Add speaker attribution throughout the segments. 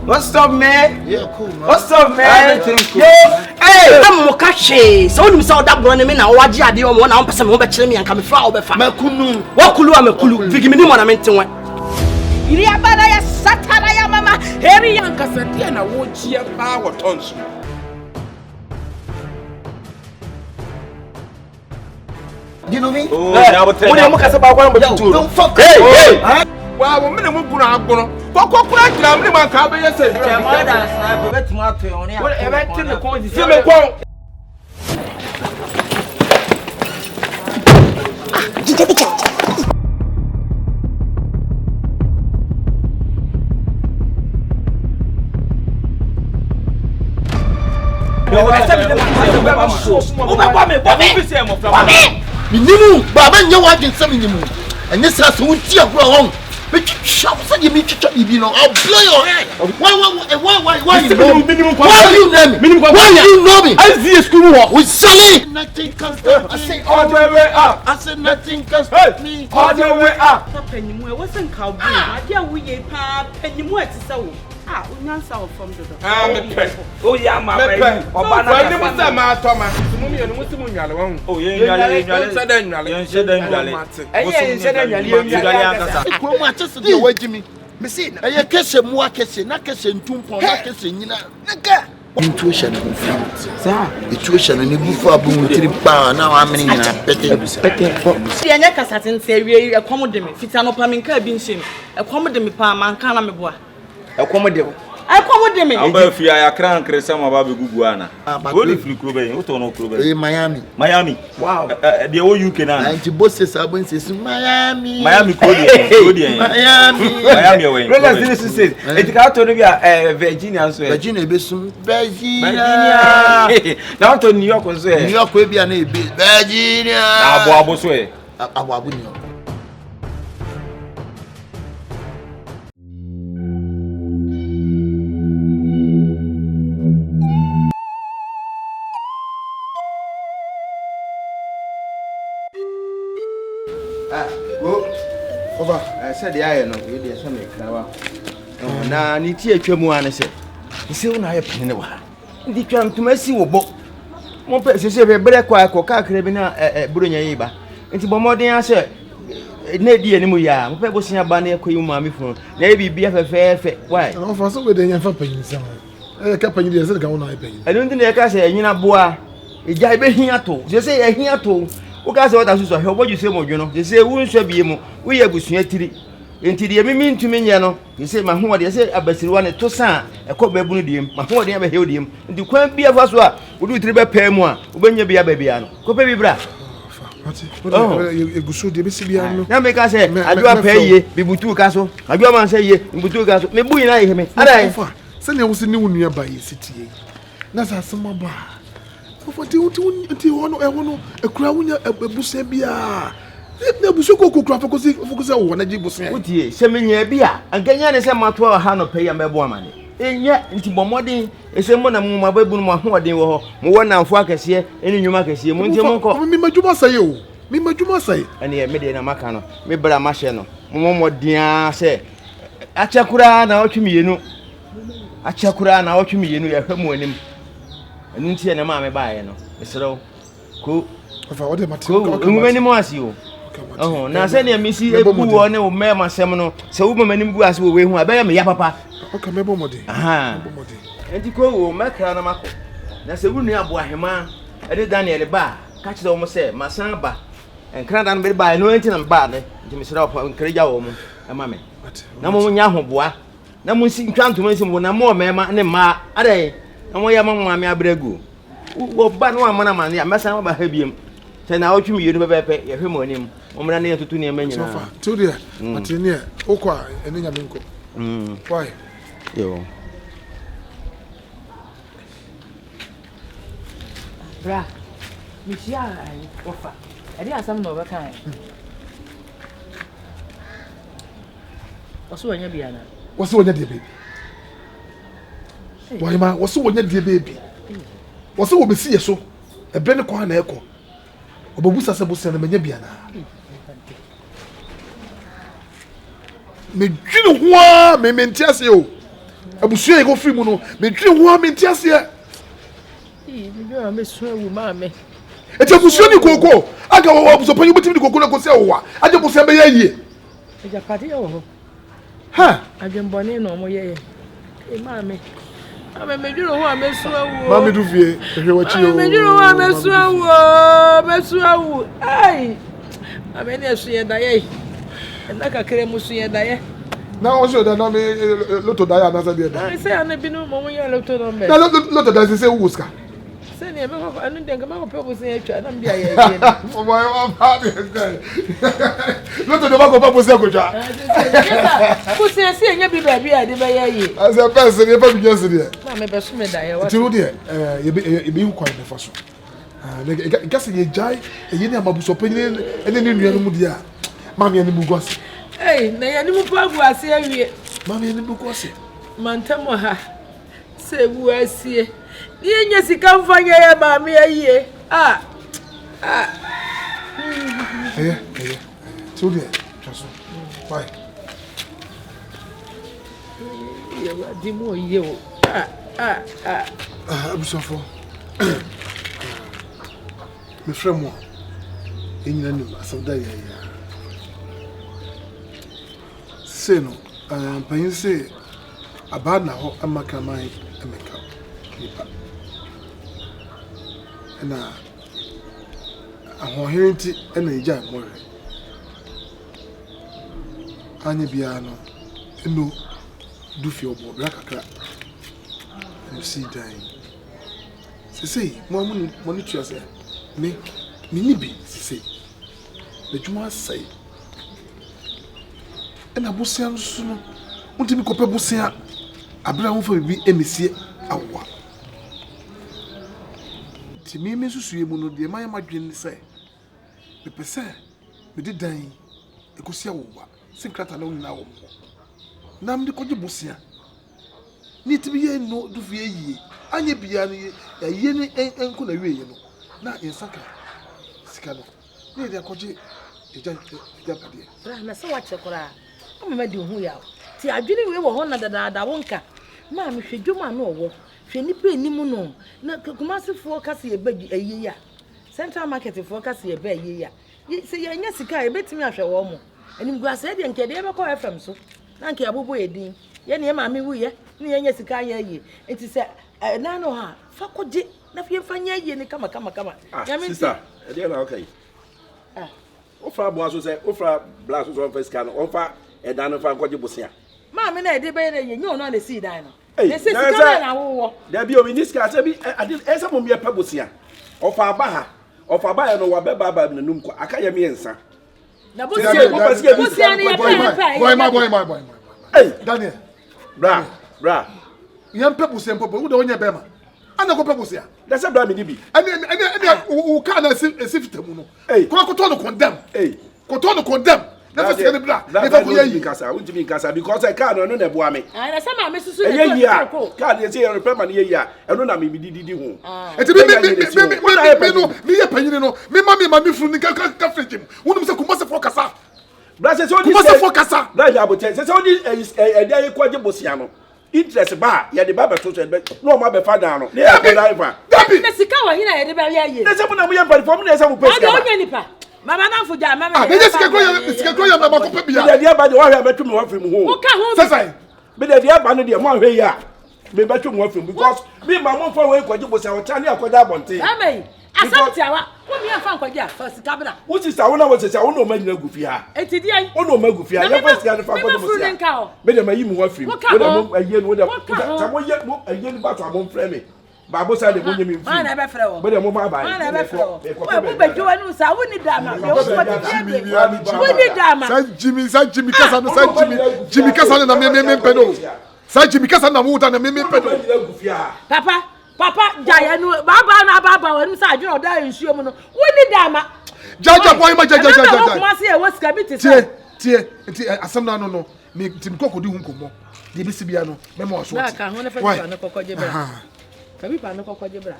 Speaker 1: What's up, man?
Speaker 2: Yeah, cool, man.
Speaker 1: What's up, man?
Speaker 2: Everything cool.
Speaker 1: Hey, I'm Mokashi. So you saw that brother me now. What you do? One now person me be me and come from over far.
Speaker 2: Makunu.
Speaker 1: What kulu am kulu? Figi me ni mona mente wan.
Speaker 3: Iriya bana ya satana ya mama. Heri ya nkasati na wo chia pa wo tonso.
Speaker 2: You know me?
Speaker 1: Oh, now what tell you?
Speaker 2: Don't fuck.
Speaker 1: Hey.
Speaker 3: Wow, me mo guna agbono. Koko kura kira me man ka be yese.
Speaker 1: More than sniper, bet mo ato on ya.
Speaker 3: What everything me kon di. See me kon.
Speaker 2: Minimu, baba nya wadin sam minimu. Anya sa so wunti agro hon. Be twitwa so ye mi twitwa bibi no. I'll blow your head. Why you know me? Why you know me?
Speaker 3: I see school work.
Speaker 2: We selling. Nothing can stop. I say all the way up. I said nothing can stop me.
Speaker 3: All the way up.
Speaker 4: Pennimu, I wasn't cowboy. I dear we pa pennimu at so. Ah, unyansa from the
Speaker 1: Oh yeah, my
Speaker 3: friend. Obana ni mo say ma to ma. Mo mi enu mo si mo nwale won.
Speaker 1: Oh ye nwale.
Speaker 2: Ko mo atese de wagimi. Me say na ye kese mu akese na kese ntumpon na kese nyina. Naka. Intuition of feud.
Speaker 1: Sir,
Speaker 2: intuition ni bufu abu tiri pa na wa meni nyina pete.
Speaker 4: See anya kasatin say we accommodate me. Fita no pa me nka bi nhyem. Accommodate me pa man kan na me boa.
Speaker 1: Accommodate
Speaker 4: me.
Speaker 1: Amba fi ya kran kresa ma ba be gugu ana. Go ni free club e, to no club e.
Speaker 2: Miami.
Speaker 1: Wow. The whole UK na.
Speaker 2: Anti bosses abon say Miami.
Speaker 1: Miami Cody. Miami away.
Speaker 3: Brothers this is it ka to no bi Virginia so.
Speaker 2: Virginia be sum Virginia.
Speaker 3: Now to New York so.
Speaker 2: New York we bia na e be Virginia.
Speaker 1: Abo so e.
Speaker 2: Abo New York.
Speaker 3: Over, I said the iron of the Sunday Krawa. Na ni tie twemu ane se. Se una ye pene wa. Ndi twam to masi wo bo. Mo pe se be bere kwa ka kre bi na buronya yi ba. Nti bo modern ase na di enimu ya. Mo pe bo sia ba na ekoyi ma mi fun. Na e bibia fefefe. Why?
Speaker 5: No for so we dey yan fa panyin sam. Ka panyin dey se ka wona panyin.
Speaker 3: Enu ndi na ka se enyina boa. Eja be hia to. Se ye hia to. Uka se wata suso he oboju se modwo no se wunhwa bie mu wo ye busua tiri enti de mimi ntumi nye no se ma ho de se abasiriwa ne to sa ekoba bunu diem ma ho de ya be he odiem enti kwan bia fa so a wodu tiri be pa mu a obenya bia ba bia no ko pe bi bra
Speaker 5: egusu de be si bia no
Speaker 3: na me ka se adwa pa ye bibutu ka so adwa man se ye bibutu ka so me bu ina ye me ada
Speaker 5: se ne wo se ni wonu ba ye sitie na sa sema ba Fati unti wono ekura wunya ebusa bia na buso kokura fokusi wo na jibusa
Speaker 3: utie se menya bia anganya ne se mato ha no pe ya mebo amane enya nti bomodin ese mo na mo mababunu mo ahoden wo ho mo wona mfo akese eni nyuma akese mo nti mo ko
Speaker 5: mi madwuma saye o mi madwuma saye
Speaker 3: ene me de na maka no me bra ma hye no mo modin se achakura na otwemienu ya hwemu anim nti na ma me baaye no esrew ko
Speaker 5: afa wode mate
Speaker 3: ngumani mo asi o na se ne misi ebu wo ne o mema sem no se wo mama nim gu ase wo we hu abaya me ya papa
Speaker 5: okay mebo mode
Speaker 3: enti ko wo makra na mako na se wo nu abo ahema ede Daniel ba ka kire wo se masan ba enkra dan be ba no enti na ba ne nti misra wo nkra ja wo mo ema me na mo nya hoboa na mo si ntwanto nsi mo na mo mema ne ma ade na mo ya mama me abregu wo ba no amana man ya mesa ba ha biem te na otwumi yenu bebepe ye hwe mo anim mo mra ne tutu ne manyina
Speaker 5: so fa to dia atini e okwa ene nya menko why
Speaker 3: yo
Speaker 4: bra mi sia ai ofa edi asam no be kan waso anya bia na
Speaker 5: waso wonya de baby why ma waso wonya de baby waso wo besi yeso ebe ne kwa na eko obabusa se busa na manya bia na me dwine ho a me mentiase o Abusua go free mu no. Me twi ho me ntiase e.
Speaker 6: Me do me so awu ma me.
Speaker 5: Eti abusua ni koko. Aga wo abuso panyi botimi ni koko na ko se wo wa. Aje busa be yie.
Speaker 6: Eja pade wo.
Speaker 5: Ha.
Speaker 6: Adwembone no mo ye. Ma me. Me do ho me so awu.
Speaker 5: Ma me do vie. Ehwe wachi o.
Speaker 6: Me do ho me so awu. Me so awu. Ai. Ame ne so ye da ye. Na kakere mu so ye da ye.
Speaker 5: Na also da na me loto da ya na sa de da.
Speaker 6: I say ana binu mo ye loto no me.
Speaker 5: Na loto da say wuska.
Speaker 6: Say ne me ko anu denga ma ko pe bo say atwa na bia ye ye.
Speaker 5: Oh my god. Loto de ba ko pa bo say ko twa.
Speaker 6: Ko say say nya bi ba bia de ba ye ye.
Speaker 5: As a person e pa bi jese de.
Speaker 6: Na me be so me da ye wa.
Speaker 5: Ti wo de ye be hu kwai be fa so. Ga se ye jai ye ni amabuso panyin ene ni nua no mu dia. Ma me ani bu gosi.
Speaker 6: Hey, na ya ni mu pa gu ase awie.
Speaker 5: Ma me ani bu gosi.
Speaker 6: Mantamo ha. Se wu asie. Ni enya sika mfanya ya ba me ayie.
Speaker 5: Ti wo de twaso. Bye.
Speaker 6: Ye wa di mo ye o.
Speaker 5: Abusofo. Me fremo. Enyina nim asawda ya. Se no, payin se abana ho amaka mai emeka nipa. Na ahohenti na ija more. Anya bia no eno dufi obo bra kakra. You see dying. Say, Mamma, monitor say, me nibi, say. The Juma say. And a bussian soon. Want to be copper bussia. A brown for be emissie awa. Timmy, Mrs. Yemuno, dear my imagine say. The person, we did dying. A cosia, Sincrat alone now. Nam the Cojibussia. Need to be no do ye. Anya biani a yeni enko na we no na insaka sikano ne dia koje eja pade
Speaker 6: bra na se wa chekora o me di hu ya ti adwene we wo ho na dada wonka ma me hwedwuma na owo hwe nipa enimu no na kumasefo kase ye bagi ayi ya central market fo kase ye ba ayi ya se ye nya sika ye betimi ahwe wo mo enim guase de nke de be ko FM so na nke abobo edin ye ne ma me wu ye ne ye nya sika ye ayi enti se nano ha fakoje na fie fanya ye ne kama
Speaker 3: sister e dey na okay ofra bo aso say ofra black so first can ofra e dan no fa koje bosia
Speaker 6: ma me na e dey be na ye nyo no na see dan no ne se sika na wo
Speaker 3: da bi o minister say bi e say mo me pa bosia ofra ba ha ofra ba ye no wa be ba na num ko aka ye me ensa
Speaker 6: na bosia ne ya
Speaker 5: boy
Speaker 3: hey
Speaker 5: Daniel
Speaker 3: bra
Speaker 5: yam people say people who don't bema ana ko people say
Speaker 3: that's a bra me bi
Speaker 5: and who can asifite mu no ko to no condemn ko to no condemn na fa say bra na fa ko yi
Speaker 3: kasa unti mi kasa because I can't no na bo ame
Speaker 6: na say ma me susu
Speaker 3: e ya ka dey say you prema na ye ya e no na me didi ho
Speaker 5: eti me no me ye panyini no me ma me fru ni ka frejim wonu say kuma se for kasa
Speaker 3: bra say so
Speaker 5: kuma se for kasa
Speaker 3: bra ya bo say so di e dey ko je bosia no interest ba ya de baba so be no ma be father no ya be life
Speaker 5: dabi
Speaker 6: na sika wa hina ya de ba ya ye
Speaker 3: na se mo na mo ye platform na se mo pesa
Speaker 6: ba onya nipa mama na fuja mama
Speaker 5: me sika ko ya ma ko pe bia
Speaker 3: de dia ba de wa hwe betu me wa firi mu ho
Speaker 6: wo ka ho
Speaker 5: sai
Speaker 3: be de dia ba no de mo hwe ya me betu me wa firi because me ma mo fa we kwaje bosa o cha ne akoda abonte
Speaker 6: amen asante awa wo mi afa nkwaje a sika bra
Speaker 3: wo sister wo na wo sister wo no ma nyina gufi ha
Speaker 6: eti di ai
Speaker 3: wo no ma gufi ha ya fa sika ne fa kwaje bosa me de ma yi mu wa firi wo de mo aye no wo de ta mo ye mo aye ni ba to amon frɛ me babo sa de mo nyemi mfi
Speaker 6: ma na be frɛ wo
Speaker 3: be de mo ma ba
Speaker 6: ma na be frɛ wo wo be jo anu sa wo ni dama me wo ni dama
Speaker 5: sa Jimmy kasa no Jimmy kasa na me pedo sa Jimmy kasa na mu ta na me pedo
Speaker 6: Papa jaya nu baba na baba wanu sa adwene oda ensuo mu no woni dama
Speaker 5: jaja boy ma jaja
Speaker 6: kuma se e woska bi te sa
Speaker 5: tie asem na no me tim kokodi hu nkomo de bi sibia no me mo so
Speaker 6: na ka ho na fa na kokoje bra ka bi pa na kokoje bra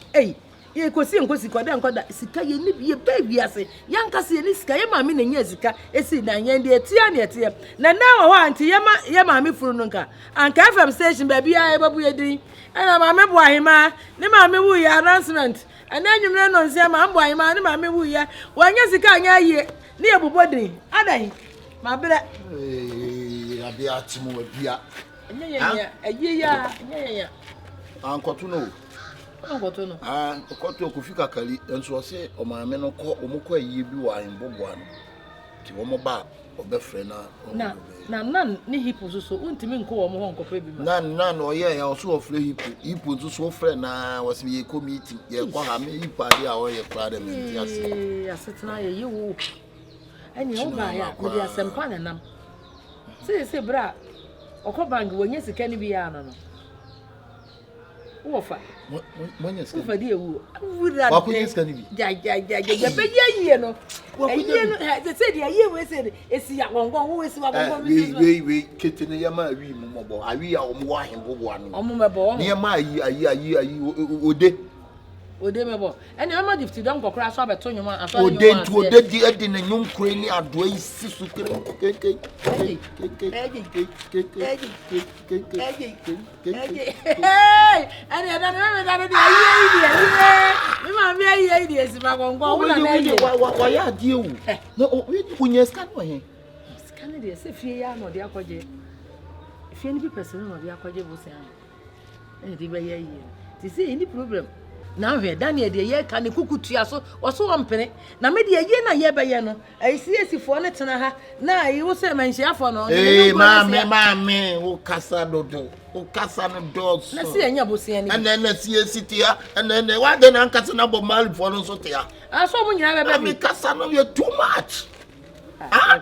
Speaker 6: ye kosi nkosi koda nkoda sika ye ni ye baby ase yanka se ni sika ye maame na nya sika esi dan ye de etia na etia na wo anti ye maame furu no nka anka FM station baby aye babu ye din na maame bo ahema ni maame wu ya announcement ana nwumre no nse ma mbo ahema ni maame wu ya wanya sika anya ye ni ebubodin adan ma bere
Speaker 2: abi atimu abia
Speaker 6: nya nya
Speaker 2: ankoto no koto kufika kali enso se o maame no ko omukọ ayi bi wa ahemboboa no ti wo mo ba obefre
Speaker 6: na ni hipo so untimi nko wo mo ho nkopa bi ma
Speaker 2: na oye ya so ofre hipo so ofre na was be committee ye ko ha me hipo ade a oye kra de me
Speaker 6: ya setna ye yiwo ani o ba ya me dia sempa na nam se bra okobangi wonye sika ni bi ya no wofa
Speaker 2: monye sika
Speaker 6: wofa di ewu wura
Speaker 2: wa kunye sika ni bi
Speaker 6: ja be ye no eyi no se di aye we se esi ya gongon wo esi wa gongon
Speaker 2: we ketene ya ma wi mu mobo awi ya omo wa hembobo anu
Speaker 6: omo mebo
Speaker 2: ne ma ayi
Speaker 6: ode mebo ene mama gift don kokora so abeto nyoma aso
Speaker 2: ode di edi na nyunkure ni ado yi sisu kire
Speaker 6: ene ada me da di ayi mi ma mi ayi di esi ma gongon wo na na
Speaker 2: wa ya di ewu no unye scan wo he
Speaker 6: scan di ese fie ya no di akoje fie ni bi person no di akoje bo se an ene di be ye ti see any problem na hwe Daniel de ye ka ne kukutua so oso ompene na me de ye na ye be ye no esiesifo ne tena ha na ayi wo se manhyiafo no
Speaker 2: mame wo kasa dodo wo kasa no dos
Speaker 6: na se enya bosia ni
Speaker 2: na siesitia na wa de na kasa na bo malfo no so tia
Speaker 6: aso mo nyina be
Speaker 2: me kasa no you too much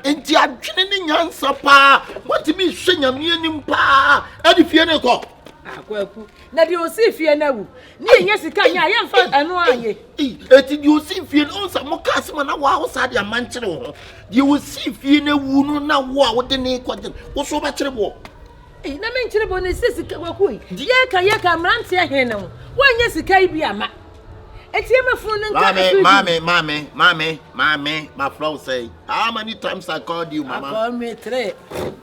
Speaker 2: enti adwene ne nyansa pa what me hwe nyame anim pa adi fie ne ko
Speaker 6: akwaku na di osi fie na wu ni enye sika nya ye mfa anu aye
Speaker 2: eti di osi fie no sa mo ka asema na wa ho sa de amankyere ho di osi fie na wu no na wo a wo de ne kwaje wo so ba kyere bo
Speaker 6: na me nkyere bo ne sika kwaku ye ka mrante he ne wo enye sika ibi ama eti e mafunu ne nka mame
Speaker 2: my flow say how many times I called you mama
Speaker 6: I call me 3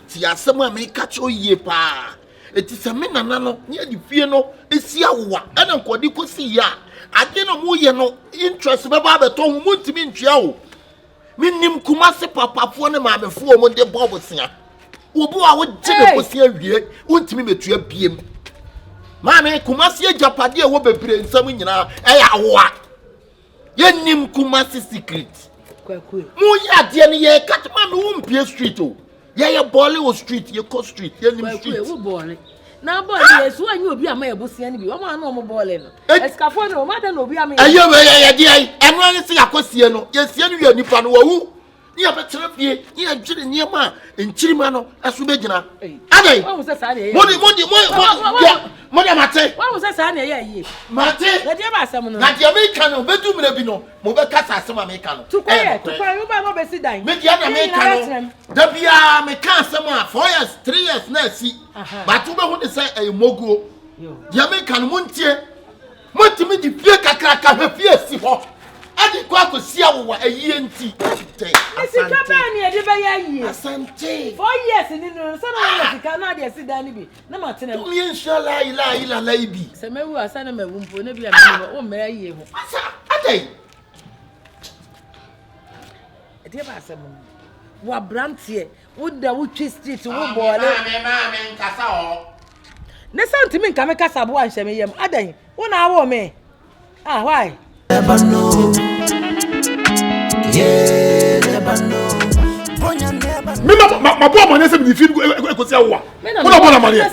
Speaker 2: ti asema me ka cho yie pa eti se me nana no ne di fie no esi awoa ana nkodi kosi ya ade no mo ye no interest be ba beto hu mo ntimi ntwea o minnim kumase papafo ne maamefo mo de bobo sia obo a wo gye kosi awie wontimi metua biem maame kumase agapade e wo bebre nsam nyina e ya awoa ye nim kumase secret
Speaker 6: kwaku
Speaker 2: mo ya de ne ye kat maame wo mpie street o ye bole o street ye ko street ye nim street
Speaker 6: wo bole na bole yesu anyi obi ama ebosia ni bi o ma na o mo bole no escafo no ma da no obi ama
Speaker 2: ye di ai eno an se yakosie no ye sie no ye nipa no wawu ni abetere fie ni agire niema enchirima no aso begina adai
Speaker 6: wo se sa ne
Speaker 2: modi mate
Speaker 6: wo se sa ne ye
Speaker 2: mate
Speaker 6: na dia ba asem no
Speaker 2: na dia me kan no bedu mre bi no mo be kasa asem a me kan no
Speaker 6: tukwaye wo ba mo be si dan
Speaker 2: me dia na me kan no da bia me kan asem a 4 years 3 years na si but wo be hu de say e moguo dia me kan mo ntie mo timi di fie kakra ka fie si ho adi kwa kosia wo ayie nti
Speaker 6: asante ba ni ede ba ya yie
Speaker 2: asante
Speaker 6: 4 years ni no so na sika na de si dan bi na ma tena
Speaker 2: mi inshallah ila ibi
Speaker 6: se mewu asana mewu mpo na bia me o mera yie ho
Speaker 2: asa adai
Speaker 6: ede ba asem wa brantie wo da wo twi street wo bole
Speaker 2: mame nkasa o
Speaker 6: ne santimi nka me kasa bo anhye me yam adai wo na awo me why
Speaker 7: never know. Yeah, never know.
Speaker 5: Me ma bo amane se bi fi ko se awa. Wo na bo na mane.
Speaker 2: Me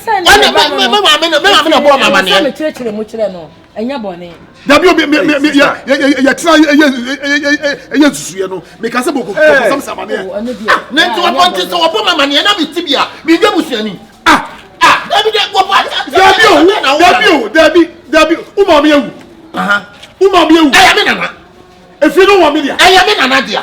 Speaker 2: na bo na mane.
Speaker 6: Me chire mu chire no. Enya bone.
Speaker 5: Dabi o ya tira ye susuye no. Me ka se boko ko sam mane.
Speaker 2: Ne nti wo ponti so wo bo ma mane na bi tibia. Me nge busuani. Dabi de go pa. Dabi o ma me ewu. Uma bi ewu. Aya me nana.
Speaker 5: Efie no wa me dia.
Speaker 2: Aya me nana dia.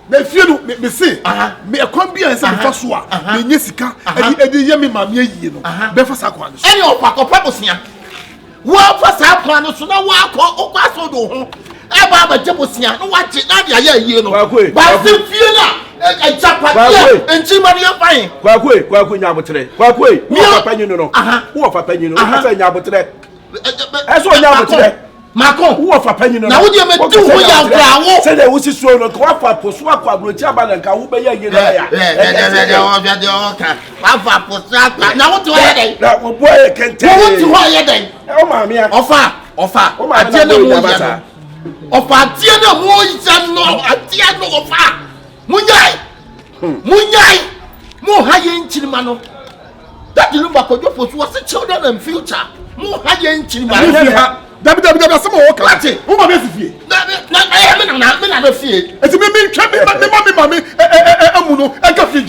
Speaker 5: Me fie no me se. Me ekwan bi ansa me fa so a. Me nye sika. Edi ye me ma me yie no. Be fa sa kwa no.
Speaker 2: Eni opakopa bosia. What for Sapano? So now walk or pass on the home. Eba Jabusia, no watch it, not you know. But the Fiona and Japan and Chimania Fine.
Speaker 3: Kwakwe Nyabotre. Kwakwe, me of opinion, no. Who of opinion, I say Nyabotre. That's what Nyabotre. Macon, who of opinion, now would you make 2 years? Say there was a sword of Quafa, Poswaka, Jaban, and Kaubaya. Now what do I that boy can tell you why you're then? Oh, mammy, offer. Oh, my dear, of a dear more than no, a dear no of Munyai, more high in Chimano. That you look back on your post was the children and future. More high in Chimano. Some more classy. Who am I have a fear. It's a mammy, and coffee.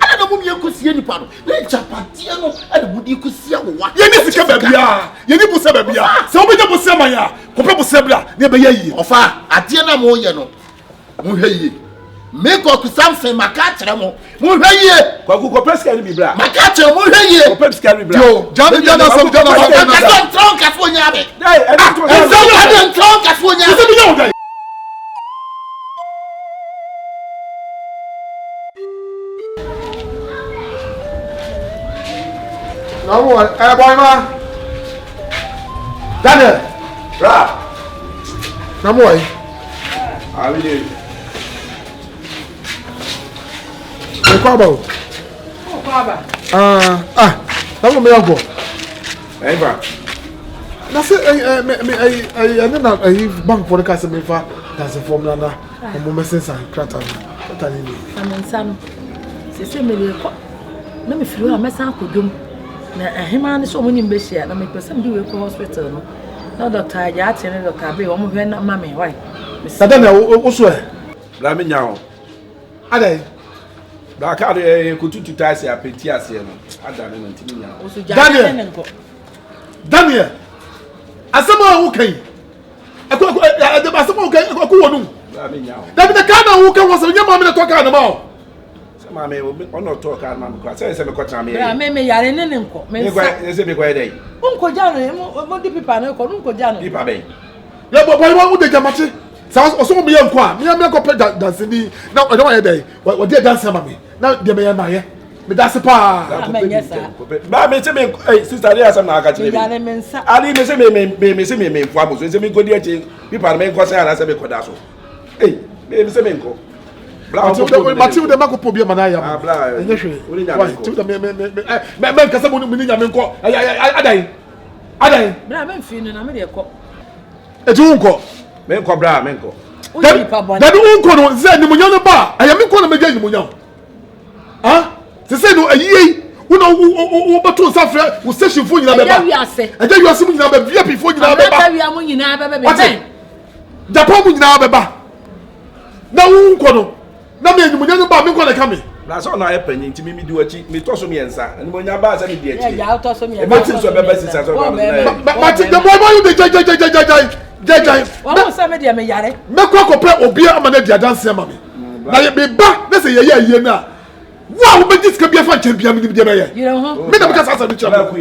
Speaker 3: I don't know you could see any part. Let Japatiano and would you could see what you need to come back. You need to say, so we don't say my Copa Sebla, never ye. Of a Diana Moyano. Make up something, my cat, Muhaye, Coco Press can be black. My cat, Muhaye, Peps can be black. Johnny, some drunk as one yabe. I don't drunk as one yabe. No one, boy, ma. Daniel, no boy. I will. Kwaba. That me go. Eva. Na say I na bank for the case me fa that's a formula na mo message and krata. Krata ni.
Speaker 6: Amensam. Se me le ko. Na me firi a mesa akodum. Na ahema ne so mo nyim be hia na me person bi we ko hospital no. Na doctor ya ate ne doctor be wo mo hwe na ma me why.
Speaker 5: Sada na wo so e.
Speaker 3: Bla me nya o.
Speaker 5: Adai.
Speaker 3: Da ka de kututu taisi apeti ase no. Ada ne ntimi nya.
Speaker 5: Daniel. Asama wo kan. Asama wo kan ko wonu.
Speaker 3: Bla me nya o.
Speaker 5: Da bi da kana wo kan wo so nya ma me to ka na ma o.
Speaker 3: Ma me ono to ka na ma ko. Say me ko tra me.
Speaker 6: Bra me yare ne nko. Me
Speaker 3: say me ko e dey.
Speaker 6: Unko jano mo di pipa no ko unko jano.
Speaker 3: Pipa be.
Speaker 5: Ya boy wo de jamati. Sa so me yan kwa. Me ko pe dance ni. Na o don ye dey. Wo dey dance ma me. Na de me yan na ye. Me dance pa.
Speaker 3: Ba me say me sister dey asam na aka chire.
Speaker 6: Yare me nsa.
Speaker 3: Ali me say me say me fo amoso. Say me go dey achi. Pipa me ko say na say me ko da so. Me say me nko. Matiu de mako pobia manaya. Ah bla.
Speaker 5: Enye hwe. Matiu de me kasa mo ni nyame nko. Adai.
Speaker 6: Bra me mfi no na me de ko.
Speaker 5: Etu nko.
Speaker 3: Me nko bra, me nko.
Speaker 5: Da bi nko no ze ni munyo no ba. Aya me nko na me gya ni munyo. Ah? Se se no ayi una wo beto safre wo station fo nyina beba. Eja wi ase mu nyina beba. VIP fo nyina beba.
Speaker 6: Eja wi amu nyina beba.
Speaker 5: Japan mu nyina beba. Na wo nko no. Na me ni munyo no ba me nko na ka me.
Speaker 3: Na so na epanyi ntimi mi di wachi mi to so me ensa. Ani mo nya ba sa me di achi.
Speaker 6: Ya to so me.
Speaker 3: E mati so beba sisa so ba.
Speaker 5: Mati the boy you dey jai.
Speaker 6: Wo so me di me yare.
Speaker 5: Me ko pre obi ama na dia dance ma me. Na ye be ba na se ye na. Wa wo be disika bia fa champion mi dia be ye.
Speaker 6: You know
Speaker 5: me na because asa mi chamo.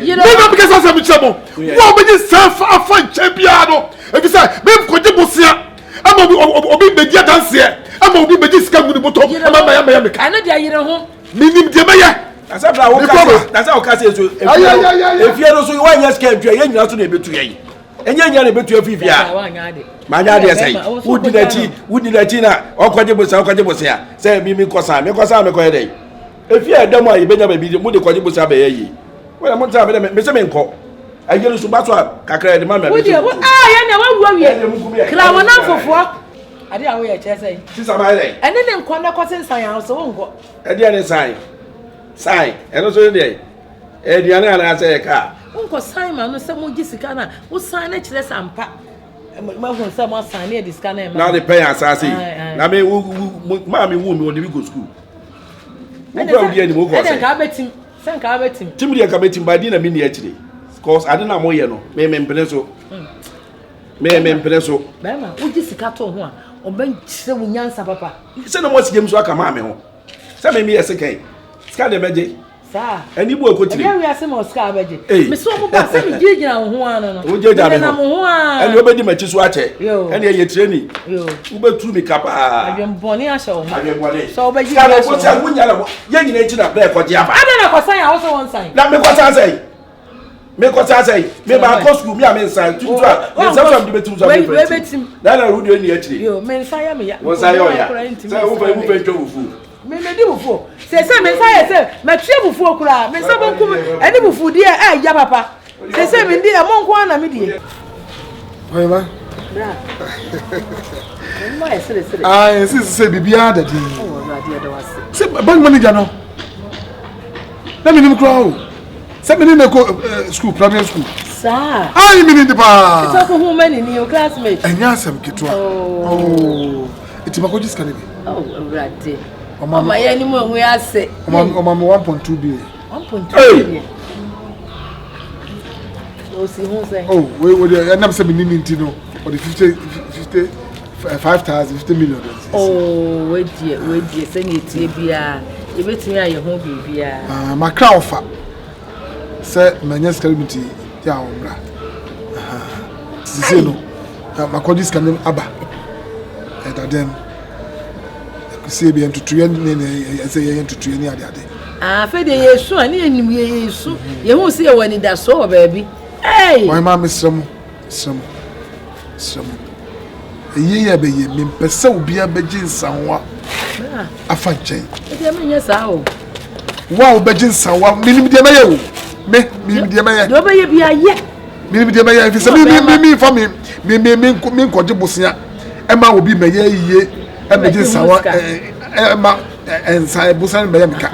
Speaker 6: You
Speaker 5: know me na because asa mi chamo. Wa be disika fa champion no. E bi say me ko je bosia. Ama obi be dia dance ye. Ama obi be disika nguni boto. Ama ma ya me.
Speaker 6: Ana dia yire ho.
Speaker 5: Minim dia me ye.
Speaker 3: Asa bra wo ka. Asa wo ka se so. Efie no so wo anya scam twa ye nyina so na ebetu ye. Enye nya na ebetu afifia. Ma nya de sai. Wudi na chi na okwaje bosa ya. Say mi kosa me ko ye dey. Efie adam a ye benya ba bi mu de kwaje bosa ba ye yi. Wala mo ta me se me nko. Ayelo so bato kakra de ma me.
Speaker 6: Wudi ye na wa wie. Kra wona fofo. Ade a wo ye che sai.
Speaker 3: Sisa ma dey.
Speaker 6: Ene ne nko na kwose san ya so wo nko.
Speaker 3: Ade ane sai. Sai. Eno so dey. Ediane ana say ka.
Speaker 6: Unko sign ma no se mo gisika na wo sign na kire sampa ma ho se mo sign na disika na
Speaker 3: na the pay asase na me ma me wu me on the go school wo go dia ni mo go say
Speaker 6: ka betim
Speaker 3: tim dia ka betim ba di na me ni akire cause ade na mo ye no me mpene so
Speaker 6: ba ma wo gisika to ho a oban kire wo nyansa papa
Speaker 3: se na mo sigem so aka ma me ho se me ese kan ska de meje
Speaker 6: Sir.
Speaker 8: And you will continue.
Speaker 6: Yeah, we are some Oscar Beji. Miss Oba, send me Gigi and Juan.
Speaker 8: Who did that? And nobody matches watch it. And you're training. You were to me, Kappa. I am Bonnie. I shall have your money. So, but you are what's a woman, young nature of black for Java. I don't know what I also want sign. Now, make what I say. Make what I say. Maybe I cost you, me, I'm inside. Two drugs. Some of the two are that I would do actually. You may say me. Was I your food? Me do before. Say, me say, my trouble for cry. Me some any food, dear, ya papa. Say, me dear, among one, I'm idiot.
Speaker 5: Whatever. I say, be beyond that. Say, bank manager, no. Let me crow. Send me in the school, primary school.
Speaker 6: Sir,
Speaker 5: I mean in the bar.
Speaker 6: Talk to who many in your classmates.
Speaker 5: And yes, I'm Kitwa. Oh, it's my coach's can be.
Speaker 6: Oh, right. My animal, we are sick.
Speaker 5: 1.2 billion.
Speaker 6: 1.2 billion.
Speaker 5: Oh, we are not saying to know for the 50 million.
Speaker 6: Oh, wait, send it to be you bet me at your home, be
Speaker 5: my crown fat. Say, my next calamity, Yawra. Zeno, my coach's can abba. And then. See be to train say to train any other day.
Speaker 6: Ah, fe dey yesu ani enim yesu. Ye hu say wani da so baby. Hey.
Speaker 5: My mama some. Ye be ye me pese obi abegin sanwa. Afa chen.
Speaker 6: E dey me nyesa o.
Speaker 5: Wa obegin sanwa, minim de meye o. Me de meye.
Speaker 6: Do be ye bia ye.
Speaker 5: Minim de meye fi say me for me nkoje bosia. E ma obi meye yiye. Emeji sawa ma ensa busan be yamka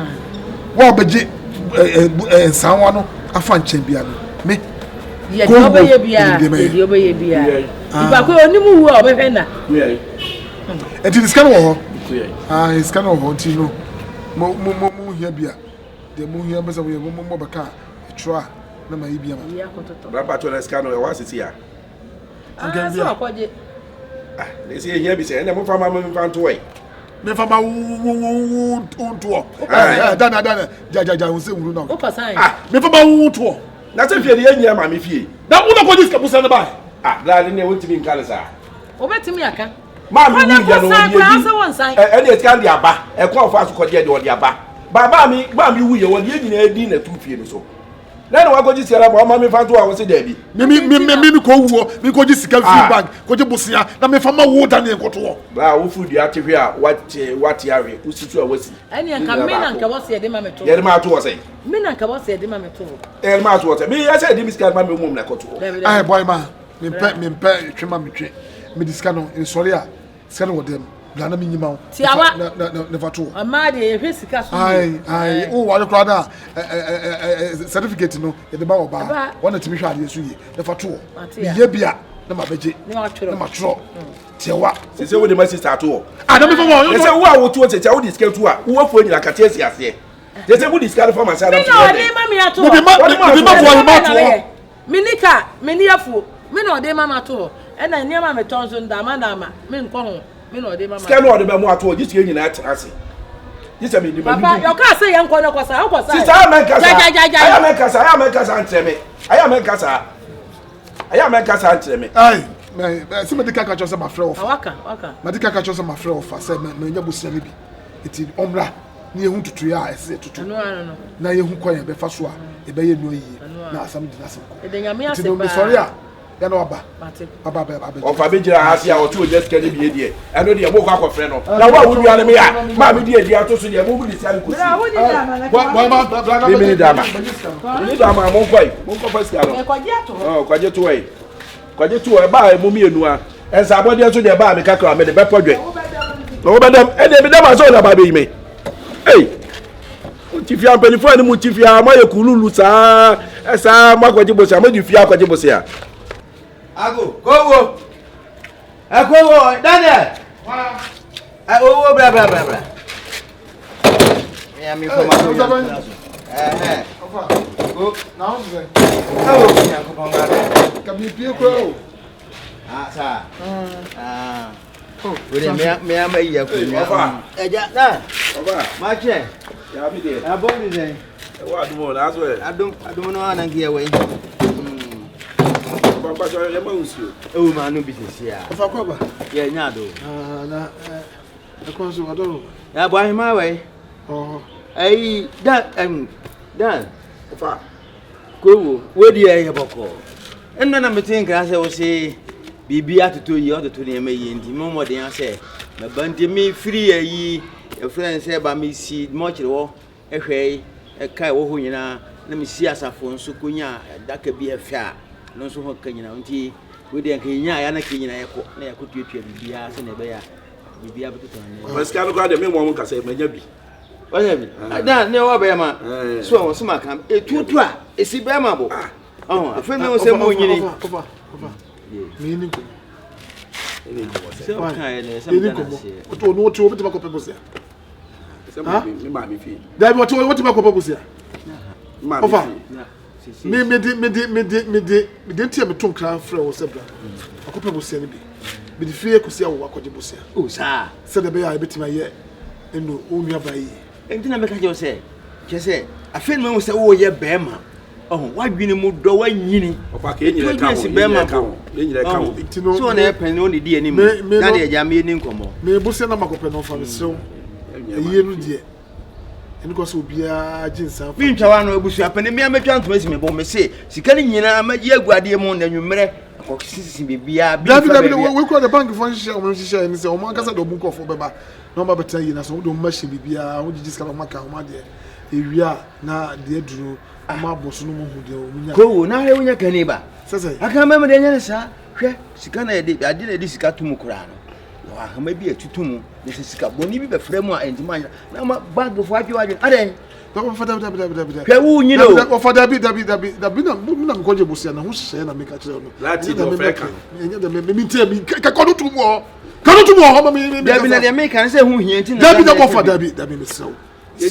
Speaker 5: wo beji ensawa no afa nchen bia no me
Speaker 6: ye do be ye bia iba ko onimu wu obehwe na
Speaker 5: enti scan wo ho scan wo ho ti no mo hia bia de mo hia be se wo mo beka tro na ma bia ma
Speaker 8: baba to na scan wo wasisi ya
Speaker 6: angen bia
Speaker 8: they say here be say na mo fama mo fanto we
Speaker 5: me fama wu to dana jaja won se wuru na
Speaker 6: o ka sign
Speaker 5: me fama wu to
Speaker 8: na se fie de anya ma me fie
Speaker 5: na una ko dis kabusa na ba
Speaker 8: blade ne wonti min kale sa
Speaker 6: o betimi aka
Speaker 8: ma mi wu ya no e dey scan dia ba e ko ofa so ko de odi aba ba mi wu ye wodi nyina edi na tu fie no so na no wagoji siara ba ma me fanto a wo se da bi
Speaker 5: mi ko wuo mi ko ji sika free bag ko ji bosia na me fama wo da ne nkoto
Speaker 8: ba wo food ya tehwe a what yare usitu a wasi
Speaker 6: ani anka me na anka wo se de ma meto
Speaker 8: ye de ma to wo se
Speaker 6: me na anka wo se de ma meto
Speaker 8: ma to wo se me ya se de mi sika ma me mum na koto
Speaker 5: ai boy ma me pe twema me twe me disika no in sorry a sika no wo dem blana mi nyima
Speaker 6: ti awa
Speaker 5: na fato
Speaker 6: ama de e sika so
Speaker 5: ai o wa kra da certificate no ye de ba oba wona timi hwa de su ye na fato ye bia na ma beje na ma tro tiwa
Speaker 8: se wo de ma sister to
Speaker 5: na me fama
Speaker 8: ye se wo a wo to se wo disika to a wo fo nyina kate ase ase ye se wo disika for ma sa na
Speaker 6: me no de ma mi ato
Speaker 5: me ma to
Speaker 6: minika meniafu me no de ma to e na niam me tonso ndama me nko ho me no de mama
Speaker 8: scan no de be mo ato gisi nyina ase gisi me di ma
Speaker 6: papa yo ka say yanko no kwasa kwasa
Speaker 8: sister aya me kasa antreme
Speaker 5: ai me se me de kaka chose ma frɛ ofa
Speaker 6: waka
Speaker 5: me de kaka chose ma frɛ ofa se me nya bosia ne bi eti omra ni ehun tutu ya ese tutu
Speaker 6: no
Speaker 5: na ehun koyan be fa so a e be ye no yi na asam di nasem ko
Speaker 6: e de nyame ase
Speaker 5: ba sorry a ya no aba
Speaker 8: ofa be jira hase a o tu just kele bi edie eno de mo kwa kofre no na wa wo dua ne me ya ma me die dia to so de mo bu di sian ko si mi ni dama mo ko fa sia no kwaje to e ba mo mienu a ensa abode so de ba me kakra me de be podwe no wo be dem e de me dem aso na ba be yime tifia pelifo ni mu tifia ma ye kululu sa esa ma kwaje bosia ma di fia kwaje bosia
Speaker 3: Ago, go. Daniel. Oh, bra. Me for my go.
Speaker 5: Now, come here, bro.
Speaker 3: Sir. Me am a year.
Speaker 8: Over.
Speaker 3: My chair.
Speaker 8: Yeah, me there.
Speaker 3: I bought it.
Speaker 8: What do as well?
Speaker 3: I don't know and here way.
Speaker 8: Papa, your mouse.
Speaker 3: Oh, man, no business here.
Speaker 5: If I cover.
Speaker 3: Yeah, Nado.
Speaker 5: I can't see what I don't know.
Speaker 3: Yeah, by my way.
Speaker 5: Oh,
Speaker 3: Hey, that Dan.
Speaker 8: Papa.
Speaker 3: Go, where do you have a call? And then I'm thinking, as I was say, be out to 2 years to the May in the moment they answer. But bunty me free a ye, a friend said by me see much war, a way, a kai, you know, let me see as a phone, so cunya, that could be a fair. No so can you know, with the Kenya and a Kenya, I could you be asked in a bear, be able to turn.
Speaker 8: Let's go to the main one can say, maybe.
Speaker 3: What have you? I don't know about Bama. So, some come a 2 try, a see Bama. Oh, a friend was a more
Speaker 5: over. Meaning.
Speaker 3: So kind,
Speaker 5: What will not to make up here?
Speaker 8: Mammy,
Speaker 5: That what you want to make up here? Over. Me didn't tell me to cry for our zebra. A couple of Senate. Be the fear could see our work on the bus.
Speaker 3: oh, sir.
Speaker 5: Said the bear, I bet my year. And no, only by
Speaker 3: And then I make you say, just say, a friend was say, oh, yeah, Bama. Oh, why be the mood do I need?
Speaker 8: Of a Kenya, Bema,
Speaker 3: so an airplane only dear name. Nadia Jamie Ninkomo.
Speaker 5: May Busana Macopen for the so a year, dear. And because will be a jeans.
Speaker 3: Being Tawano Bush up and a mere chance to me, but me say, she can't make you guardian and you marry. We call
Speaker 5: the bank for share and say, oh, my cousin, don't book off for Baba. No, but tell you, so don't much be a would you just come back, my dear. If we are now, dear Drew, my boss, no more.
Speaker 3: Go now, when you can neighbor.
Speaker 5: Says I
Speaker 3: can't remember the answer. She can't I did this cat to Mukurano. Maybe a tutum, this is Cap, when you be a framework and mind. Now, my bag of what you are.
Speaker 5: don't for that.
Speaker 3: You know,
Speaker 5: for that bit of Goja Busiana, who's saying I make a child.
Speaker 8: That's it, no fair.
Speaker 5: Me tell me, can do more. Can do more. How many
Speaker 3: American say who here?
Speaker 5: Debbie, the offer, Debbie, so. Me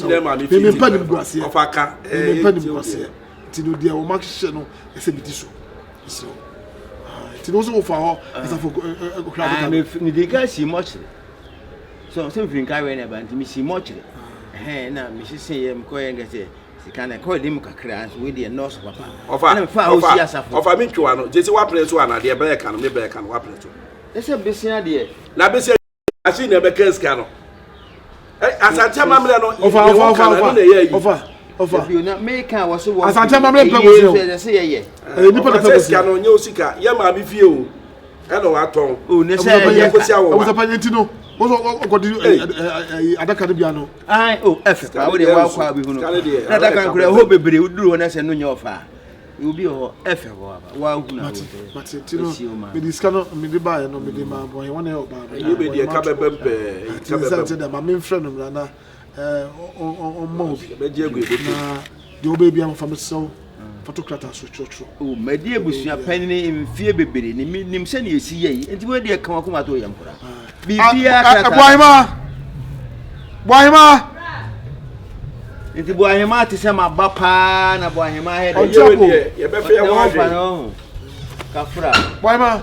Speaker 5: penny grass here.
Speaker 8: Of a car,
Speaker 5: penny grass here. Till the Omak Channel, a bit so. It also for her as a crowd.
Speaker 3: The guy see much. So something carrying about me see much. Hey, now, Mrs. Say, I'm going to say, she can't call him crash with the nurse papa.
Speaker 8: Of a mean to one, just what place one, dear Beck and me back and what place.
Speaker 3: That's a busy idea.
Speaker 8: Now, be said, I see never can scan. As I tell my
Speaker 3: offer. You not make I was so.
Speaker 5: As I tell my
Speaker 3: say, yeah.
Speaker 5: You put a
Speaker 8: scan on your sicker, Yama be few. Hello, I told.
Speaker 3: Oh, necessarily, I
Speaker 5: was a panetino. What do you Adakabiano?
Speaker 3: I F. I would have walked with you. I can hope everybody would do when I send on your fire. You'll be all F. Wow, but it is cannot be the buyer, no, me, my boy. One help,
Speaker 8: you be the Akabenezer,
Speaker 5: my main friend of Nana on Mode. The baby, I'm from so.
Speaker 3: Oh, my dear Bush, you are penny in fear, baby. Nim send you see, and where they come to Yampura. Why, ma? It's boy, ma, to say my papa, and a boy, my head.
Speaker 8: You better know.
Speaker 3: Kafra.
Speaker 5: Why, ma?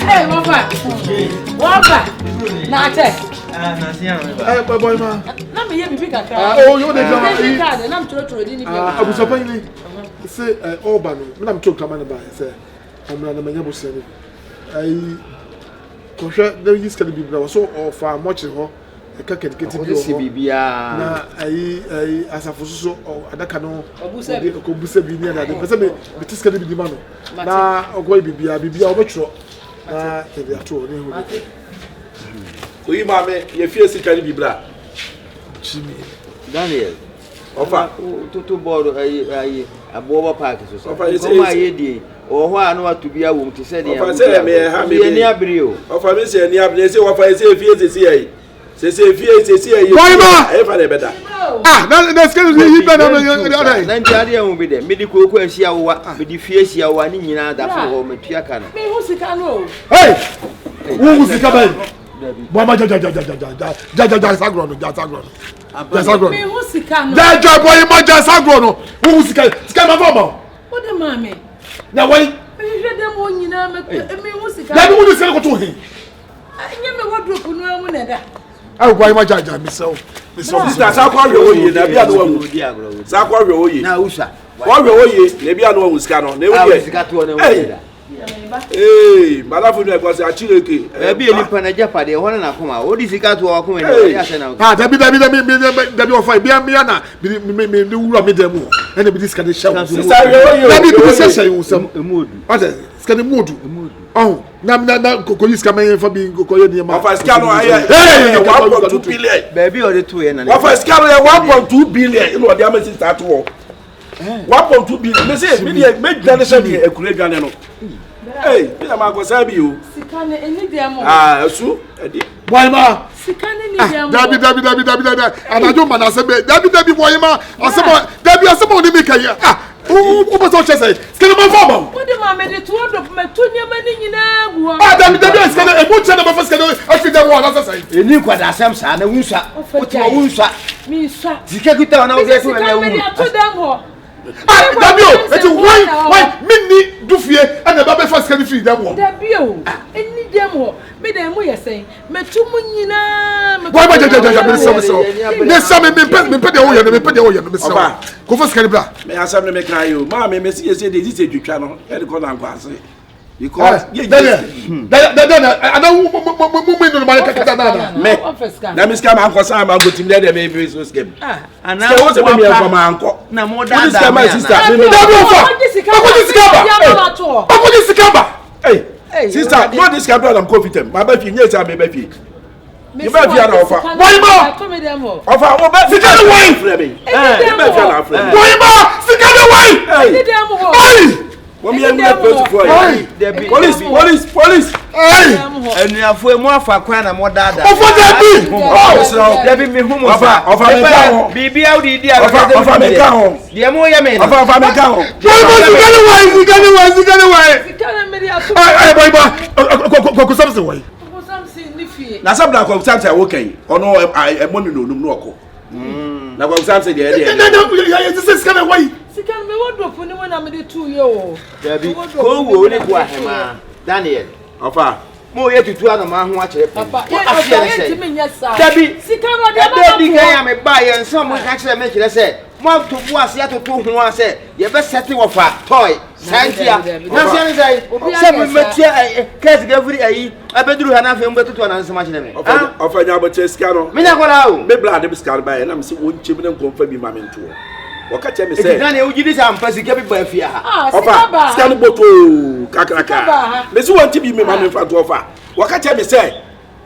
Speaker 6: Hey, Wafa. Nate.
Speaker 5: Boy, ma.
Speaker 6: Na me ye bibi kakra.
Speaker 5: Oh, you dey
Speaker 6: card. Na me tro di ni bi.
Speaker 5: Abu Sapani. Say Oban. Me na me talk am na ba say. Omra na manya bosia ni. Ai ko hwe na yi ska bibira so ofa mochi ho. E ka kediketi bi ho.
Speaker 3: Bibia.
Speaker 5: Na ai asafo so adaka no ko busa bi ni na de. Pese me tiska bi di ma no. Na ogoi bibia obetro. Na e bi ato ni ho.
Speaker 8: So you mammy, your fears can be black.
Speaker 5: Jimmy
Speaker 3: Daniel.
Speaker 8: Offer
Speaker 3: to board a boba package or my idea. Or why I know what to be a woman to say, I say, have me near Brio. Of a miss, and you have to say what I say, fears is here. Say, fears is here.
Speaker 5: Why
Speaker 3: not?
Speaker 5: Better. Ah, that's going to be better.
Speaker 3: Then Jadia will be there. Medical question, with the fears you are one in that for home at Tiakana.
Speaker 6: Me who's the canoe?
Speaker 5: Hey! Who was the cabin? Boy ma ja sagro no.
Speaker 6: Me who sika no.
Speaker 5: Ja boy ma ja sagro no. Who sika ma fama.
Speaker 6: What the mama?
Speaker 5: Na why?
Speaker 6: Me dem won nyina me who sika.
Speaker 5: Na who sika ko to he.
Speaker 6: Anya me wardrobe no amu na da.
Speaker 5: Ah boy ma ja me so.
Speaker 8: Sister sakwa hwe oyi na bia no wamu. Sakwa hwe oyi.
Speaker 3: Na usa.
Speaker 8: Wa hwe oyi na bia no wamu sika no. Na ewu
Speaker 3: sika to na ewu da.
Speaker 8: Malafu no kwase achireke.
Speaker 3: Be nipa na japa de hono na koma. Odi sika to akoma ni ya se na.
Speaker 5: Ah, dabi ofa bia me na me wura me dem o. Na be this kind of show.
Speaker 8: Sister hwe oyi.
Speaker 5: Na be say say you some
Speaker 3: emodu.
Speaker 5: What is sika de modu. Oh, na kokoyi sika me fa bi kokoyi ni ma.
Speaker 8: Ofa sika no aye 1.2 billion.
Speaker 3: Baby o de 2 ye na.
Speaker 8: Ofa sika no 1.2 billion in o de amesi start wo. 1.2 billion. Me say me dane say be ekure dwane no. Hey, me na ma sabi o.
Speaker 6: Sika ne eni de mo.
Speaker 8: Esu edi.
Speaker 5: Boy ma.
Speaker 6: Sika ne ni de mo.
Speaker 5: Dabi. Anajo ma na se be. Dabi boy ma. Asemo ni me kai. O bo so chese. Sika ma fama.
Speaker 6: What the mama de to wardrobe me to nyama ni nyina gu.
Speaker 5: Dabi sika na e bo chene ba sika na afi dem wa na say.
Speaker 3: Eni kwada asem sa na wunsa. Wunsa.
Speaker 6: Mi swa.
Speaker 3: Sika kita na o de to na wu.
Speaker 6: To dem ho.
Speaker 5: Dabio, eti why minni dufie and ba be first can free dem wo.
Speaker 6: Dabio, eni dem ho. Me dem mo yesen. Me tu mu nyina.
Speaker 5: Why ba me so. Ne so me pe de wo ye me so. Ko first can bra.
Speaker 8: Me asam me kan yo. Ma me si say dey this edwatwa no. E de ko na nkwase. Because na me scam anko sam ma go tim there me be so scam.
Speaker 3: Ana
Speaker 8: wo se me informa anko.
Speaker 3: Na mo da
Speaker 8: da my sister. Hey, sister, no this scam I'm confident. My baby nye say me baby. You better be an offer.
Speaker 5: Why ma? Offer o be sika the wine for me.
Speaker 8: You better be an offer.
Speaker 5: Why ma? Sika the wine. Hey.
Speaker 8: When me am post for you. Police.
Speaker 5: Hey.
Speaker 3: Enuafo emu afa kwan na mo dada.
Speaker 5: Offer Debbie.
Speaker 3: Oh, so Debbie me hu mo fa.
Speaker 8: Offer me ka ho.
Speaker 3: Bibi audi dia.
Speaker 8: Offer me ka ho.
Speaker 3: Dia mo ye me.
Speaker 8: Offer me ka ho.
Speaker 5: Sika the wine.
Speaker 6: Sika na me dia so.
Speaker 5: Hey boy ba. Ko something why?
Speaker 8: Na sabla ko samse wokai ono emoni no num no ko na ko samse de
Speaker 5: you say sika na why?
Speaker 6: Sika me wardrobe ni wona me de 2 year o.
Speaker 3: Dabi ko wo ni kwa hema Daniel
Speaker 8: ofa
Speaker 3: mo ye tutu ana ma ho a kire
Speaker 6: papa ye afia enti me nya sa
Speaker 3: Dabi
Speaker 6: sika no de
Speaker 3: ba di kan ya me ba ye nso mo ka kire me kire se mo to bu ase atoto ho ase ye be seti wo fa toy santia na se ni sai se me metia case gavuri ayi abeduru ha na fe mbe tutu na nsema kire me
Speaker 8: ofa nya bo cheska no
Speaker 3: me nya kola o
Speaker 8: me bla de biskar ba ye na me se wonche me nkomfa bi ma me nto waka che me se
Speaker 3: Daniel ujidi sa mpasi ke bi ba fia ha
Speaker 8: ofa ska no boto kakraka me se wonche bi me ma me fa to ofa waka che me se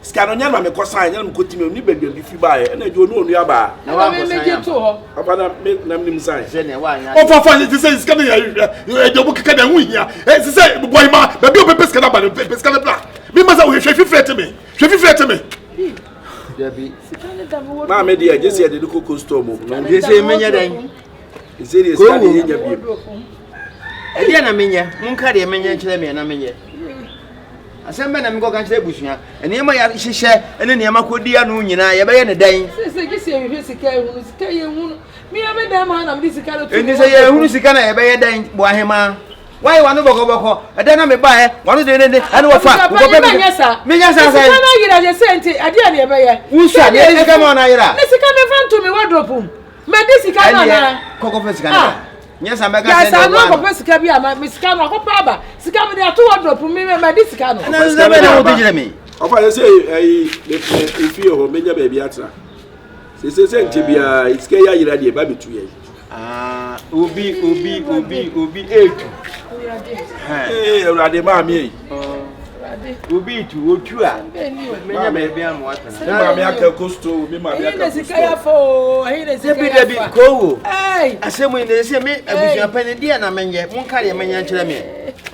Speaker 8: ska no nya ma me kosan nya me kotime ni bagbe bi fi ba ye na jo no onu aba
Speaker 3: na wa kosan
Speaker 8: ofa na me sai
Speaker 3: se ne wa nya
Speaker 5: ofa fa ti say ska na ya do buka da hu hia se say boy ma ba bi o pepe ska na ba pepe ska na bla mi ma sa wo hwe fifrete me
Speaker 3: Dabi
Speaker 8: ma me dia je se de koko store mo
Speaker 3: na je se menya dan
Speaker 8: serious ka de nya bi
Speaker 3: e dia na menya mun ka de menya kire me na menya asembe na miko kan kire busua ene ma ya hihye ene ne ma kodi anu nyina ye be ye ne dan
Speaker 6: se gisi ye hwe sika ehunu sika ye hunu mi ya be dan ma na me sika lo tu
Speaker 3: eni se ye hunu sika na ye be ye dan bo ahema why wanu boko e dan na me ba he wanu de ane wo fa wo be menya sa
Speaker 6: sika na yira je senti ade ane ye be ye
Speaker 3: usa ne sika ma na yira
Speaker 6: ne sika me fanto me wardrobe me de sika na
Speaker 3: koko fe sika na nyesa mega
Speaker 6: send ya sa no koko sika bi ama me sika no akopra aba sika me de ato wardrobe me de sika no
Speaker 3: na ze be na wo digire me
Speaker 8: ofa ye say if ho menya ba bi atra se nche bia iske ya yira de ba betu ye
Speaker 3: obi etu
Speaker 8: urade ma mi
Speaker 3: obi tu otu a menya ba bia mo ata
Speaker 8: ma me aka costo me ma me aka
Speaker 6: sika ya fo
Speaker 3: sika bi ko asemu ne se me abusua pani dia na menye mun kare menya kire me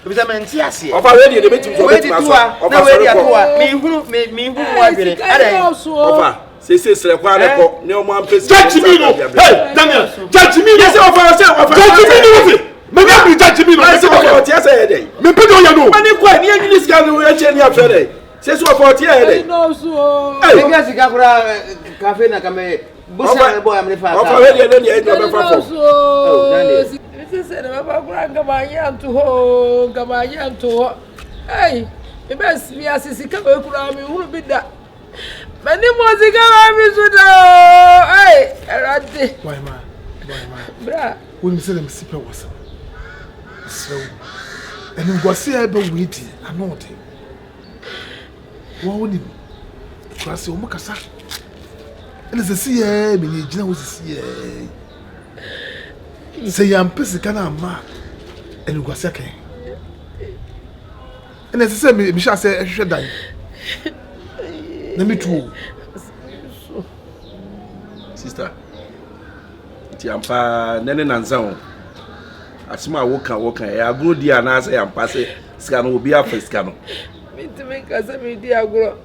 Speaker 3: bisa menti ase
Speaker 8: ofa we de betu so betu aso
Speaker 3: ofa we de atoa mi hunu mo adwene ada
Speaker 8: ofa se sere kwa ne ko ne o mo ampesi
Speaker 5: judge me no hey Daniel judge me no
Speaker 8: se ofa
Speaker 5: judge me no me be judge me no
Speaker 8: se ofa o tie say dey
Speaker 5: me pe do ya no
Speaker 8: mani kwa ni enyi sika no e che ni afere Say so for here.
Speaker 6: No so.
Speaker 3: Hey, guys, cafe na kame. Busa boy am refa.
Speaker 8: Of already then you no be for.
Speaker 3: Oh, Daniel.
Speaker 6: This is Baba Granga Mayan to ho, Gamayan to ho. Hey, the best me asisi ka we kura mi hu bi da. Mani mo zika wa mi so da. Hey, erade.
Speaker 5: Why man?
Speaker 6: Bra.
Speaker 5: When you say them sipe was. So, and you go see I be waiting. I know it. What would him? Kwasi o makasa. And it's a see me ni gina wo see say yam pese kana ma. And you go see kan. And it's say me sha say ehwehwe dan. Na me tu.
Speaker 8: Sister. Ti ampa nene nanza o. Asima woka ya agro di anase ya mpase sika no obi afa sika no.
Speaker 6: Mintimi kasa mi di agro.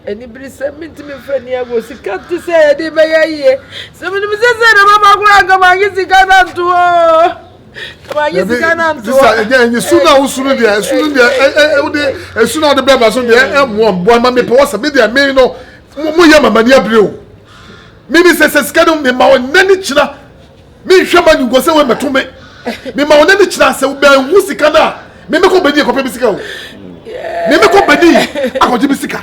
Speaker 6: Eni brisa mintimi fa ni agro sika ti se de be ye. Se mi se na mama agro aga ma yi sika na nto o. Kama yi sika na nto.
Speaker 5: This again you suna usunu dia de suna de beba so de mo ma me pe wasa me dia me no mo ye mama ni abre o. Me se sika no me ma onani kina. Me hwema ni go se we metome. Me ma onani kina se we hu sika na. Me ko bedi ko pe bisika o. Me ko bedi akoje bisika.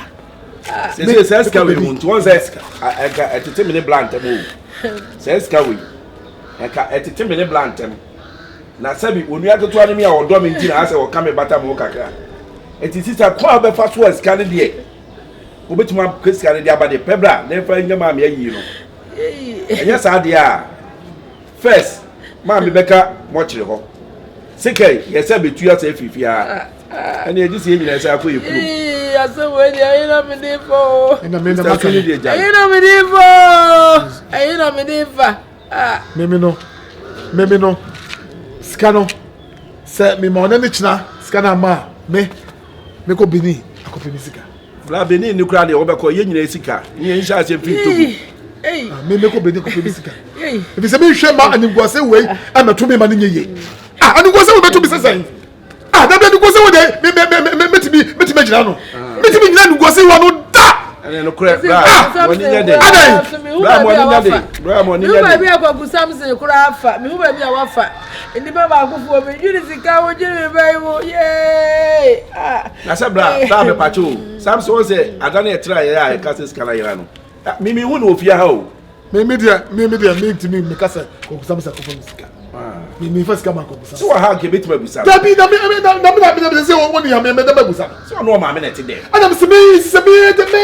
Speaker 8: Say sika we want one say etete me ne blank am o. Say sika we. Eka etete me ne blank am. Na sabi onu atoto ani me a odo me nti na ase wo ka me bata mo kakra. Etiti sa kwa be fa so sika ne de. Obetuma sika ne de abade pebra na fa nyama me ayi no. Enya sa de a. First, ma me beka mo kire ho. Second, yesa betu ya se fifia. And you just hear me say akọ ekuru.
Speaker 6: Asa we dey ayi na me dey for.
Speaker 5: Na me na maka.
Speaker 6: Ayi na me dey for. Ayi na me dey fa.
Speaker 5: Me no. Skano. Se me ma onani kina, skana ma me ko bini akọ pe sika.
Speaker 8: Fla beni ni kura de obekọ ye nyina sika. Ye nsha se finto.
Speaker 5: Hey, me ko beni ko pe sika. If say me hwe ma anigwase we amato me ma ne ye. Anigwase we beto bi sesan. Da be anigwase we de metimi gina no. Metimi gina anigwase we no da.
Speaker 8: Ene no kura woni nya de. Bra mo ni nya de.
Speaker 6: Me ba akọ Samson kura afa. Me hu ba bi a wafa. Eni ba ba akofo me juri sika wo jiri me bai wo. Yey.
Speaker 8: Na se bra me pacho. Samson say adana e try ya e ka se sika na yira no. Mimi hu no ofia ha o. Me timi me kasa ko Samson ko sika. Me first come ko Samson. So ha ke betima busa.
Speaker 5: Da bi na say won ya me da busa.
Speaker 8: So no ma me na ti de.
Speaker 5: Adam se me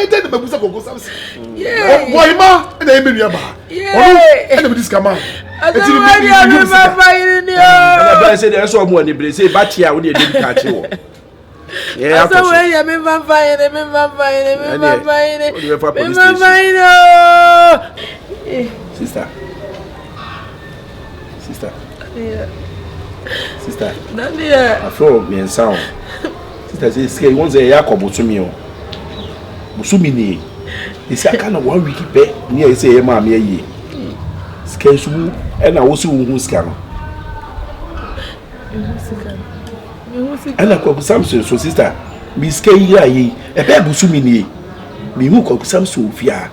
Speaker 5: de busa ko Samson. Yeah. Boy ma na e me nua ba. Yeah. Ana me diska ma.
Speaker 6: Eti me ma fa yin ni o.
Speaker 8: Ana ba say de so mo ni bre say ba tia wo de dem ka chi wo. Yeah,
Speaker 6: so we ya me vampire.
Speaker 8: Sister.
Speaker 6: Yeah.
Speaker 8: Sister.
Speaker 6: Dania.
Speaker 8: Afro me sound. Sister say say won say Yakob to me o. Musumi ni. Isi aka na 1 week be ni e say e ma me ayi. Sika su e na wo si wo hu sika no. Ana kwa Samson so sister mi ska yi ayi e be busumi ni mi hu kwa Samson ofia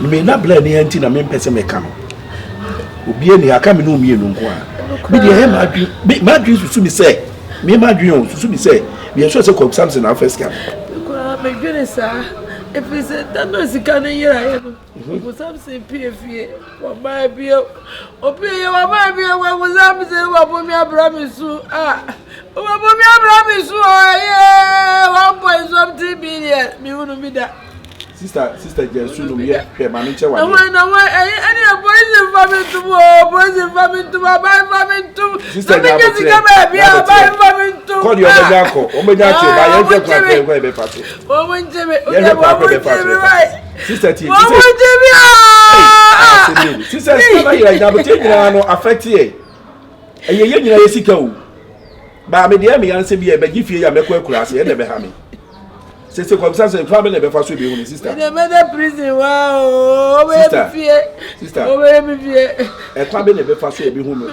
Speaker 8: mi na bla ni anti na me pese me ka no obi eni aka me no mi enu nko a mi de he ma dwi susu mi se mi ma dwi on susu mi se mi so se kwa Samson na first ka
Speaker 6: ko me dwi sa if we say that no sika na yira ye no ko Samson pfie wa ba bi obi ye wa ba bi wa ko Samson wa bo mi abra mi su Obo mi abra mi su ye 1.something billion mi unu mi da.
Speaker 8: Sister Jesu no me hwe ma no che wa.
Speaker 6: Na wa any boys family to buy family to.
Speaker 8: Sister
Speaker 6: na me sika ba bia buy family to.
Speaker 8: Call your obeja ko. Obeja che ba ye je kwa kwa be pato.
Speaker 6: O mo njebe.
Speaker 8: Ye kwa be pato. Sister T.
Speaker 6: O mo njebe.
Speaker 8: Sister na ira da bo te nyina no affect ye. Ye nyina ye sika o. Ba me de me yan se bi e be gifie ya mekwa kurase e de be ha me. C'est comme ça, c'est pas bien de faire suivre mon sister.
Speaker 6: Je mets des prisons, waouh, sister.
Speaker 8: Et pas bien de faire suivre mon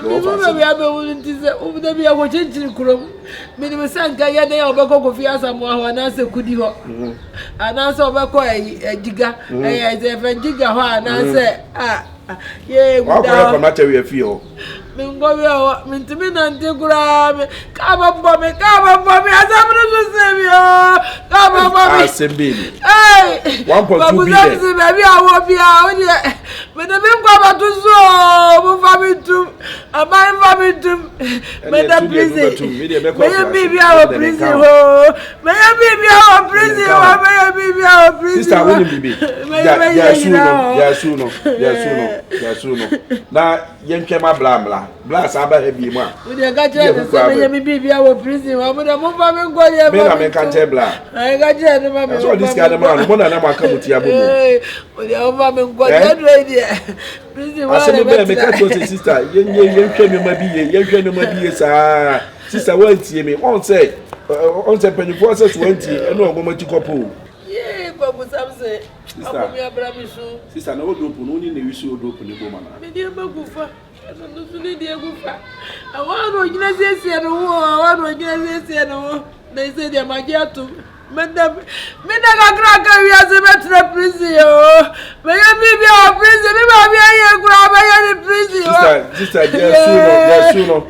Speaker 8: na yenkema bla saba hebi mu a
Speaker 6: we dey ga je say me bibia wo prison wa mo dey mo fa me ngole
Speaker 8: me na me kan che bla
Speaker 6: I ga je no ma me
Speaker 8: so this guy man mo na na maka mutia bo
Speaker 6: mo dey o fa me ngole do dey prison wa
Speaker 8: le me ka to sister yenhwe me ma biye sa sister wan tie me on say penifo say 20 eno ogbo mati kopo
Speaker 6: Babu Samse,
Speaker 8: Sister, na odopo no ni na wisu odopo ne bo mana.
Speaker 6: Me dey magufa. No so ni dey gufa. Awon ogina siesie no wo, awon ogina siesie no wo. Na ise dey magiato. Me da kakra ka wi ase betre prison yo. Me ye bibia o prison, me ba bia ye kura ba ye ni prison.
Speaker 8: Sister, there soon.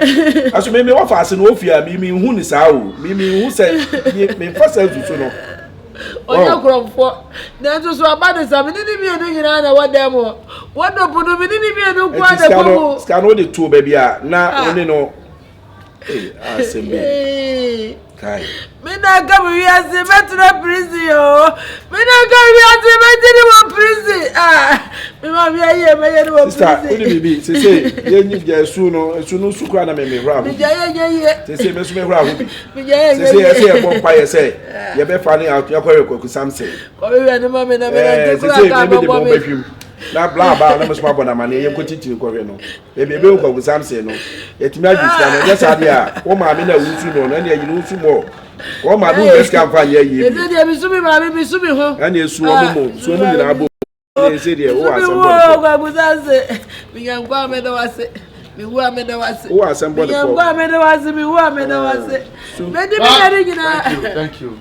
Speaker 8: Aso me wa fa ase no ofia mi hu ni sa o. Mi hu se me fa se tu no.
Speaker 6: Oya kromfo na nso so abade sa me ni bi enu nyina na wadamo wadopo no me ni bi enu kwa de ko
Speaker 8: scan no de to baby a na oni no asembe kai
Speaker 6: me na ga wi ase betre prison yo me na ga wi ase betre wo prison me ma wi aye me ye wo prison
Speaker 8: sister odi bibi se ye nyi je su no sukra na me hra
Speaker 6: me je ye
Speaker 8: se me su me hra ho bi
Speaker 6: me je ye
Speaker 8: se ye bompa ye se ye be fa ni out yakore ko samse
Speaker 6: ko wi na ma me na me na
Speaker 8: se me de bomba hwim na bla bla na me so abona ma na ye nkotiti ko hwe no e be ko samse no etimi adwisa no je sa dia wo ma me na wusu no na ye wusu mo o ma du beska mfa ye yi
Speaker 6: e de bi sumi ma bi sumi ho
Speaker 8: na ye su o mo su o mo nyina abo e se de o asembo
Speaker 6: ko ko gusanse mi yankwa me da wase mi wu ameda wase
Speaker 8: o asembo de ko
Speaker 6: mi yankwa me da wase mi wu ameda wase me di me nyina
Speaker 2: thank you